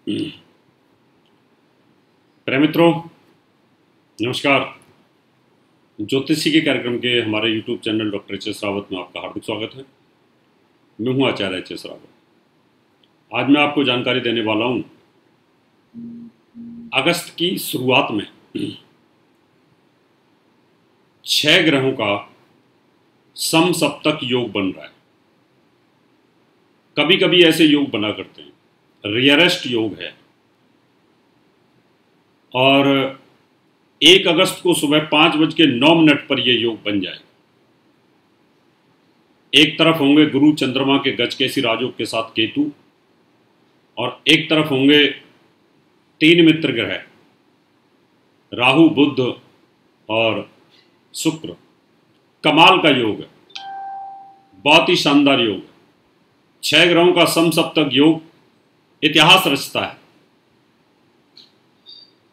प्रिय मित्रों, नमस्कार। ज्योतिषी के कार्यक्रम के हमारे YouTube channel doctor H S Rawat में आपका हार्दिक स्वागत है। मैं हूं आचार्य एच एस रावत। आज मैं आपको जानकारी देने वाला हूं अगस्त की शुरुआत में 6 ग्रहों का समसप्तक योग बन रहा है। कभी कभी ऐसे योग बना करते हैं, रियरेस्ट योग है। और 1 अगस्त को सुबह 5:09 पर यह योग बन जाएगा। एक तरफ होंगे गुरु चंद्रमा के गजकेसी राजयोग के साथ केतु, और एक तरफ होंगे 3 मित्र ग्रह राहु, बुध और शुक्र। कमाल का योग है, बहुत ही शानदार योग है। 6 ग्रहों का समसप्तक योग इतिहास रचता है।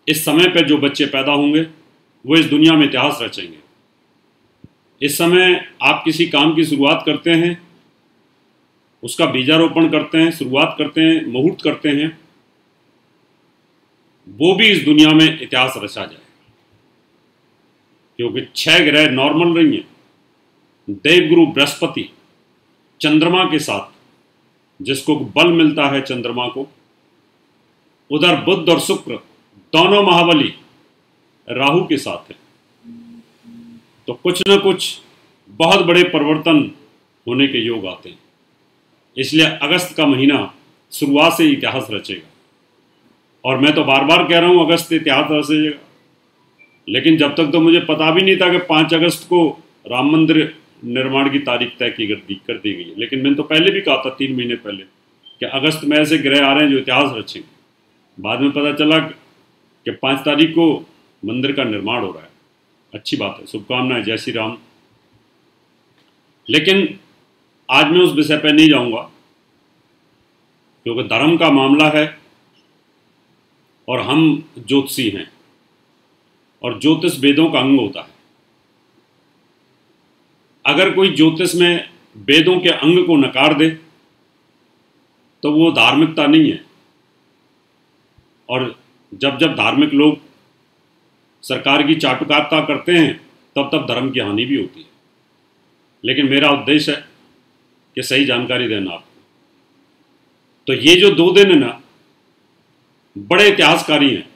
इस समय पे जो बच्चे पैदा होंगे वो इस दुनिया में इतिहास रचेंगे। इस समय आप किसी काम की शुरुआत करते हैं, उसका बीजारोपण करते हैं, शुरुआत करते हैं, मुहूर्त करते हैं, वो भी इस दुनिया में इतिहास रचा जाएगा। क्योंकि 6 ग्रह नॉर्मल नहीं है। देवगुरु बृहस्पति चंद्रमा के साथ, जिसको बल मिलता है चंद्रमा को, उधर बुध और शुक्र दोनों महाबली राहु के साथ है। तो कुछ न कुछ बहुत बड़े परिवर्तन होने के योग आते हैं। इसलिए अगस्त का महीना शुरुआत से इतिहास रचेगा। और मैं तो बार बार कह रहा हूं अगस्त इतिहास रचेगा, लेकिन जब तक तो मुझे पता भी नहीं था कि 5 अगस्त को राम मंदिर निर्माण की तारीख तय कर दी गई है। लेकिन मैंने तो पहले भी कहा था, 3 महीने पहले, कि अगस्त में ऐसे ग्रह आ रहे हैं जो इतिहास रचेंगे। बाद में पता चला कि 5 तारीख को मंदिर का निर्माण हो रहा है। अच्छी बात है, शुभकामनाएं, जय श्री राम। लेकिन आज मैं उस विषय पर नहीं जाऊंगा, क्योंकि धर्म का मामला है और हम ज्योतिषी हैं, और ज्योतिष वेदों का अंग होता है। अगर कोई ज्योतिष में वेदों के अंग को नकार दे तो वो धार्मिकता नहीं है। और जब जब धार्मिक लोग सरकार की चाटुकारिता करते हैं तब तब धर्म की हानि भी होती है। लेकिन मेरा उद्देश्य है कि सही जानकारी देना आपको। तो ये जो 2 दिन है ना, बड़े इतिहासकारी हैं,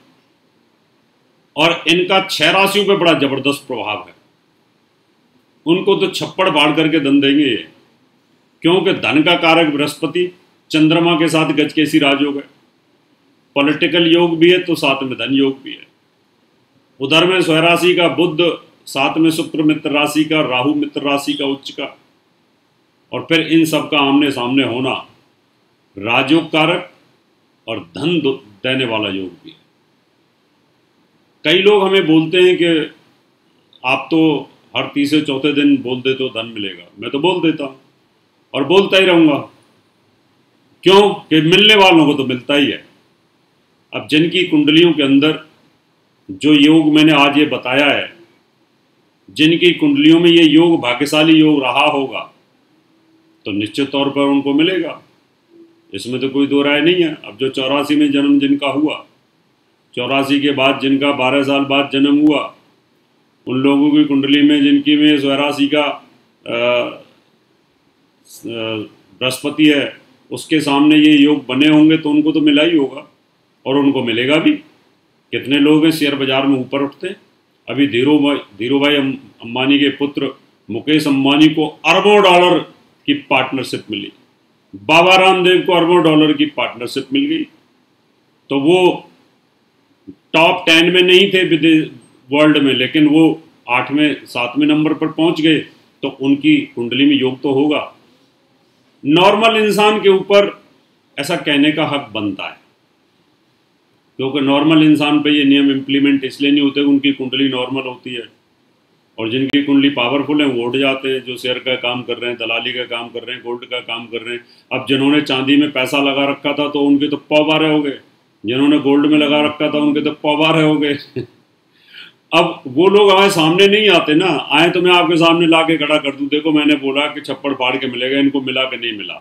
और इनका 6 राशियों पे बड़ा जबरदस्त प्रभाव है। उनको तो छप्पड़ फाड़ करके धन देंगे ये, क्योंकि धन का कारक बृहस्पति चंद्रमा के साथ गजकेसी राजयोग है। पॉलिटिकल योग भी है तो साथ में धन योग भी है। उधर में स्वराशि का बुध, साथ में शुक्र मित्र राशि का, राहु मित्र राशि का उच्च का, और फिर इन सब का आमने सामने होना राजयोग कारक और धन देने वाला योग भी है। कई लोग हमें बोलते हैं कि आप तो हर तीसरे चौथे दिन बोल देते हो धन मिलेगा। मैं तो बोल देता हूं और बोलता ही रहूंगा, क्यों कि मिलने वालों को तो मिलता ही है। अब जिनकी कुंडलियों के अंदर जो योग मैंने आज ये बताया है, जिनकी कुंडलियों में ये योग भाग्यशाली योग रहा होगा, तो निश्चित तौर पर उनको मिलेगा। इसमें तो कोई दो राय नहीं है। अब जो 84 में जन्म जिनका हुआ, 84 के बाद जिनका 12 साल बाद जन्म हुआ, उन लोगों की कुंडली में जिनकी में स्वराशि का बृहस्पति है, उसके सामने ये योग बने होंगे तो उनको तो मिला ही होगा, और उनको मिलेगा भी। कितने लोग हैं शेयर बाजार में ऊपर उठते हैं। अभी धीरूभाई अंबानी के पुत्र मुकेश अंबानी को अरबों डॉलर की पार्टनरशिप मिली। बाबा रामदेव को अरबों डॉलर की पार्टनरशिप मिल गई। तो वो टॉप 10 में नहीं थे वर्ल्ड में, लेकिन वो 8वें 7वें नंबर पर पहुंच गए। तो उनकी कुंडली में योग तो होगा। नॉर्मल इंसान के ऊपर ऐसा कहने का हक बनता है, क्योंकि नॉर्मल इंसान पे ये नियम इम्प्लीमेंट इसलिए नहीं होते, उनकी कुंडली नॉर्मल होती है। और जिनकी कुंडली पावरफुल है वो उठ जाते हैं, जो शेयर का काम कर रहे हैं, दलाली का काम कर रहे हैं, गोल्ड का काम कर रहे हैं। अब जिन्होंने चांदी में पैसा लगा रखा था तो उनके तो पौवारे हो गए, जिन्होंने गोल्ड में लगा रखा था उनके तो पौवारे हो गए। अब वो लोग हमारे सामने नहीं आते ना, आए तो मैं आपके सामने ला के खड़ा कर दूं, देखो मैंने बोला कि छप्पड़ फाड़ के मिलेगा, इनको मिला कि नहीं मिला।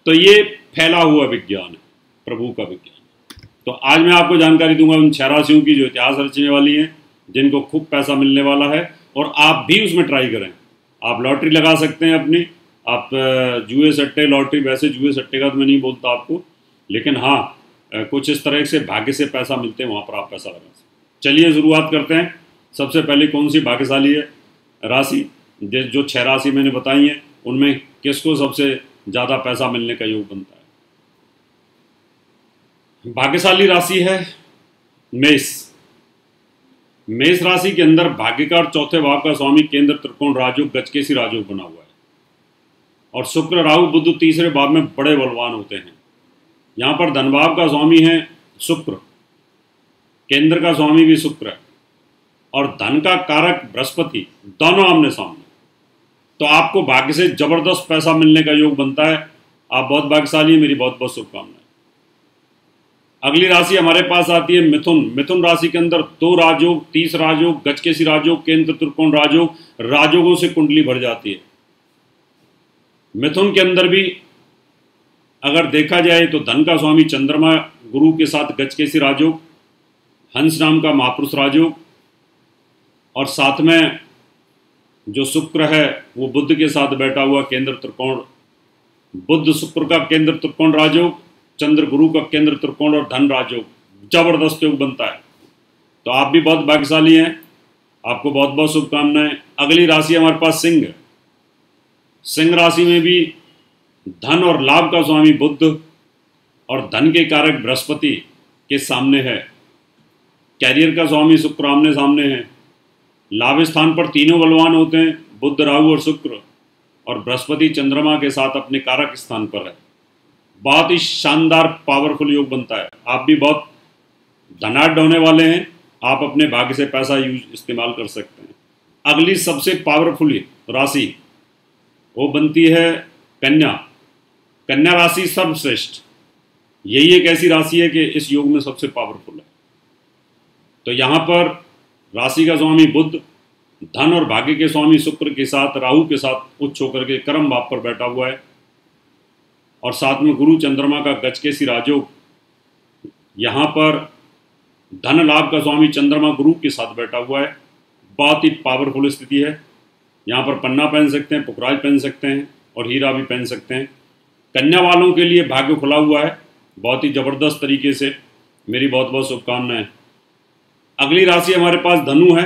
तो ये फैला हुआ विज्ञान है, प्रभु का विज्ञान। तो आज मैं आपको जानकारी दूंगा उन 6 राशियों की जो इतिहास रचने वाली हैं, जिनको खूब पैसा मिलने वाला है, और आप भी उसमें ट्राई करें। आप लॉटरी लगा सकते हैं अपनी, आप जुए सट्टे लॉटरी, वैसे जुए सट्टे का तो मैं नहीं बोलता आपको, लेकिन हाँ कुछ इस तरह से भाग्य से पैसा मिलते हैं, वहाँ पर आप पैसा लगा सकते हैं। चलिए शुरुआत करते हैं। सबसे पहले कौन सी भाग्यशाली है राशि, जो 6 राशि मैंने बताई हैं उनमें किसको सबसे ज़्यादा पैसा मिलने का योग बनता है। भाग्यशाली राशि है मेष। मेष राशि के अंदर भाग्यकार चौथे भाव का स्वामी केंद्र त्रिकोण राजयोग गजकेसी राजयोग बना हुआ है, और शुक्र राहु बुध तीसरे भाव में बड़े बलवान होते हैं। यहाँ पर धन भाव का स्वामी है शुक्र, केंद्र का स्वामी भी शुक्र है, और धन का कारक बृहस्पति, दोनों आमने सामने। तो आपको भाग्य से जबरदस्त पैसा मिलने का योग बनता है। आप बहुत भाग्यशाली हैं, मेरी बहुत बहुत शुभकामनाएं। अगली राशि हमारे पास आती है मिथुन। मिथुन राशि के अंदर 2 राजयोग, 30 राजयोग, गजकेसी राजयोग, केंद्र त्रिकोण राजयोग, राजयोगों से कुंडली भर जाती है। मिथुन के अंदर भी अगर देखा जाए तो धन का स्वामी चंद्रमा गुरु के साथ गजकेसी राजयोग, हंस नाम का महापुरुष राजयोग, और साथ में जो शुक्र है वो बुध के साथ बैठा हुआ केंद्र त्रिकोण, बुध शुक्र का केंद्र त्रिकोण राजयोग, चंद्र गुरु का केंद्र त्रिकोण और धन राजयोग, जबरदस्त योग बनता है। तो आप भी बहुत भाग्यशाली हैं, आपको बहुत बहुत शुभकामनाएं। अगली राशि हमारे पास सिंह। सिंह राशि में भी धन और लाभ का स्वामी बुध और धन के कारक बृहस्पति के सामने है। कैरियर का स्वामी शुक्र आमने सामने है। लाभ स्थान पर तीनों बलवान होते हैं, बुध राहु और शुक्र, और बृहस्पति चंद्रमा के साथ अपने कारक स्थान पर है। बहुत ही शानदार पावरफुल योग बनता है। आप भी बहुत धनाढ्य होने वाले हैं, आप अपने भाग्य से पैसा इस्तेमाल कर सकते हैं। अगली सबसे पावरफुल राशि वो बनती है कन्या। कन्या राशि सर्वश्रेष्ठ, यही एक ऐसी राशि है कि इस योग में सबसे पावरफुल है। तो यहाँ पर राशि का स्वामी बुध, धन और भाग्य के स्वामी शुक्र के साथ राहु के साथ उच्च होकर के कर्म भाव पर बैठा हुआ है, और साथ में गुरु चंद्रमा का गजकेसी राजयोग। यहाँ पर धन लाभ का स्वामी चंद्रमा गुरु के साथ बैठा हुआ है। बहुत ही पावरफुल स्थिति है। यहाँ पर पन्ना पहन सकते हैं, पुखराज पहन सकते हैं, और हीरा भी पहन सकते हैं। कन्या वालों के लिए भाग्य खुला हुआ है बहुत ही जबरदस्त तरीके से। मेरी बहुत बहुत शुभकामनाएं। अगली राशि हमारे पास धनु है।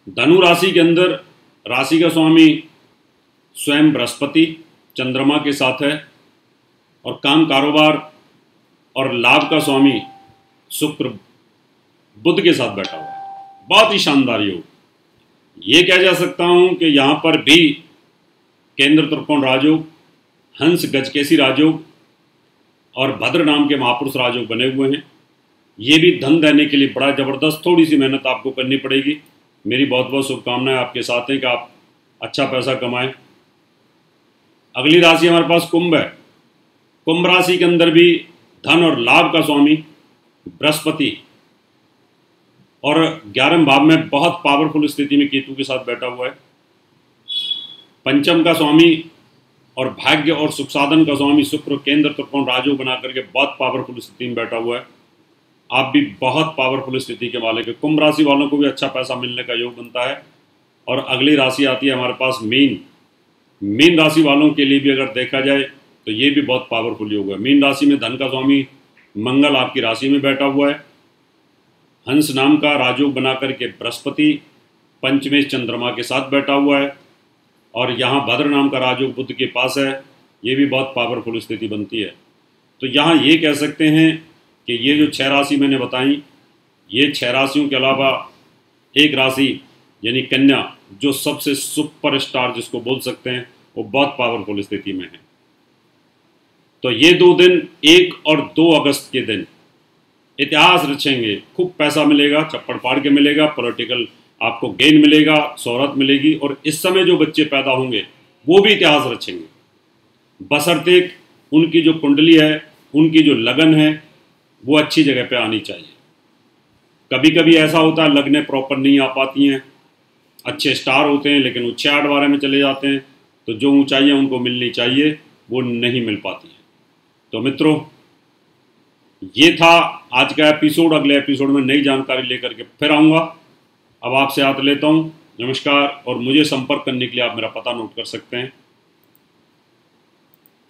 धनु राशि के अंदर राशि का स्वामी स्वयं बृहस्पति चंद्रमा के साथ है, और काम कारोबार और लाभ का स्वामी शुक्र बुध के साथ बैठा हुआ है। बहुत ही शानदार योग। ये कह जा सकता हूं कि यहाँ पर भी केंद्र त्रिकोण राजयोग, हंस गजकेसी राजयोग और भद्र नाम के महापुरुष राजयोग बने हुए हैं। ये भी धन देने के लिए बड़ा जबरदस्त, थोड़ी सी मेहनत आपको करनी पड़ेगी। मेरी बहुत बहुत शुभकामनाएं आपके साथ हैं कि आप अच्छा पैसा कमाएं। अगली राशि हमारे पास कुंभ है। कुंभ राशि के अंदर भी धन और लाभ का स्वामी बृहस्पति, और 11वें भाव में बहुत पावरफुल स्थिति में केतु के साथ बैठा हुआ है। पंचम का स्वामी और भाग्य और सुख साधन का स्वामी शुक्र केंद्र त्रिकोण राजयोग बना करके बहुत पावरफुल स्थिति में बैठा हुआ है। आप भी बहुत पावरफुल स्थिति के मालिक है। कुंभ राशि वालों को भी अच्छा पैसा मिलने का योग बनता है। और अगली राशि आती है हमारे पास मीन। मीन राशि वालों के लिए भी अगर देखा जाए तो ये भी बहुत पावरफुल योग है। मीन राशि में धन का स्वामी मंगल आपकी राशि में बैठा हुआ है। हंस नाम का राजयोग बना करके बृहस्पति पंचमेश चंद्रमा के साथ बैठा हुआ है, और यहाँ भद्र नाम का राजयोग बुध के पास है। ये भी बहुत पावरफुल स्थिति बनती है। तो यहाँ ये कह सकते हैं कि ये जो 6 राशि मैंने बताई, ये 6 राशियों के अलावा एक राशि यानी कन्या, जो सबसे सुपरस्टार जिसको बोल सकते हैं, वो बहुत पावरफुल स्थिति में है। तो ये 2 दिन 1 और 2 अगस्त के दिन इतिहास रचेंगे। खूब पैसा मिलेगा, चप्पड़ फाड़ के मिलेगा, पॉलिटिकल आपको गेन मिलेगा, शोहरत मिलेगी, और इस समय जो बच्चे पैदा होंगे वो भी इतिहास रचेंगे, बशर्ते उनकी जो कुंडली है, उनकी जो लगन है, वो अच्छी जगह पे आनी चाहिए। कभी कभी ऐसा होता है लगने प्रॉपर नहीं आ पाती हैं, अच्छे स्टार होते हैं लेकिन वो 6-8 बारे में चले जाते हैं, तो जो ऊंचाइयां उनको मिलनी चाहिए वो नहीं मिल पाती हैं। तो मित्रों, ये था आज का एपिसोड। अगले एपिसोड में नई जानकारी लेकर के फिर आऊँगा। अब आपसे हाथ लेता हूँ। नमस्कार। और मुझे संपर्क करने के लिए आप मेरा पता नोट कर सकते हैं।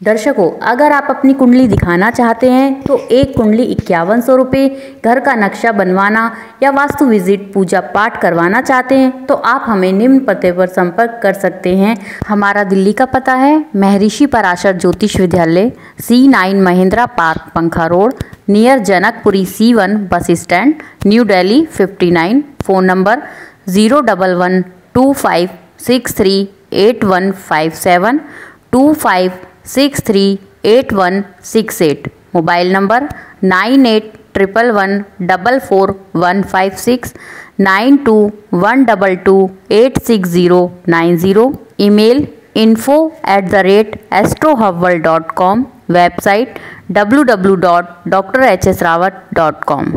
दर्शकों, अगर आप अपनी कुंडली दिखाना चाहते हैं तो एक कुंडली 5100 रुपये, घर का नक्शा बनवाना या वास्तु विजिट पूजा पाठ करवाना चाहते हैं तो आप हमें निम्न पते पर संपर्क कर सकते हैं। हमारा दिल्ली का पता है महर्षि पराशर ज्योतिष विद्यालय, C9 महिंद्रा पार्क, पंखा road, near Janakpuri C1 bus stand, new Delhi 59। Phone number 01125638157 25638168। Mobile number 9811144156 9212286090। Email info@astrohubworld.com। Website www.drhsrawat.com।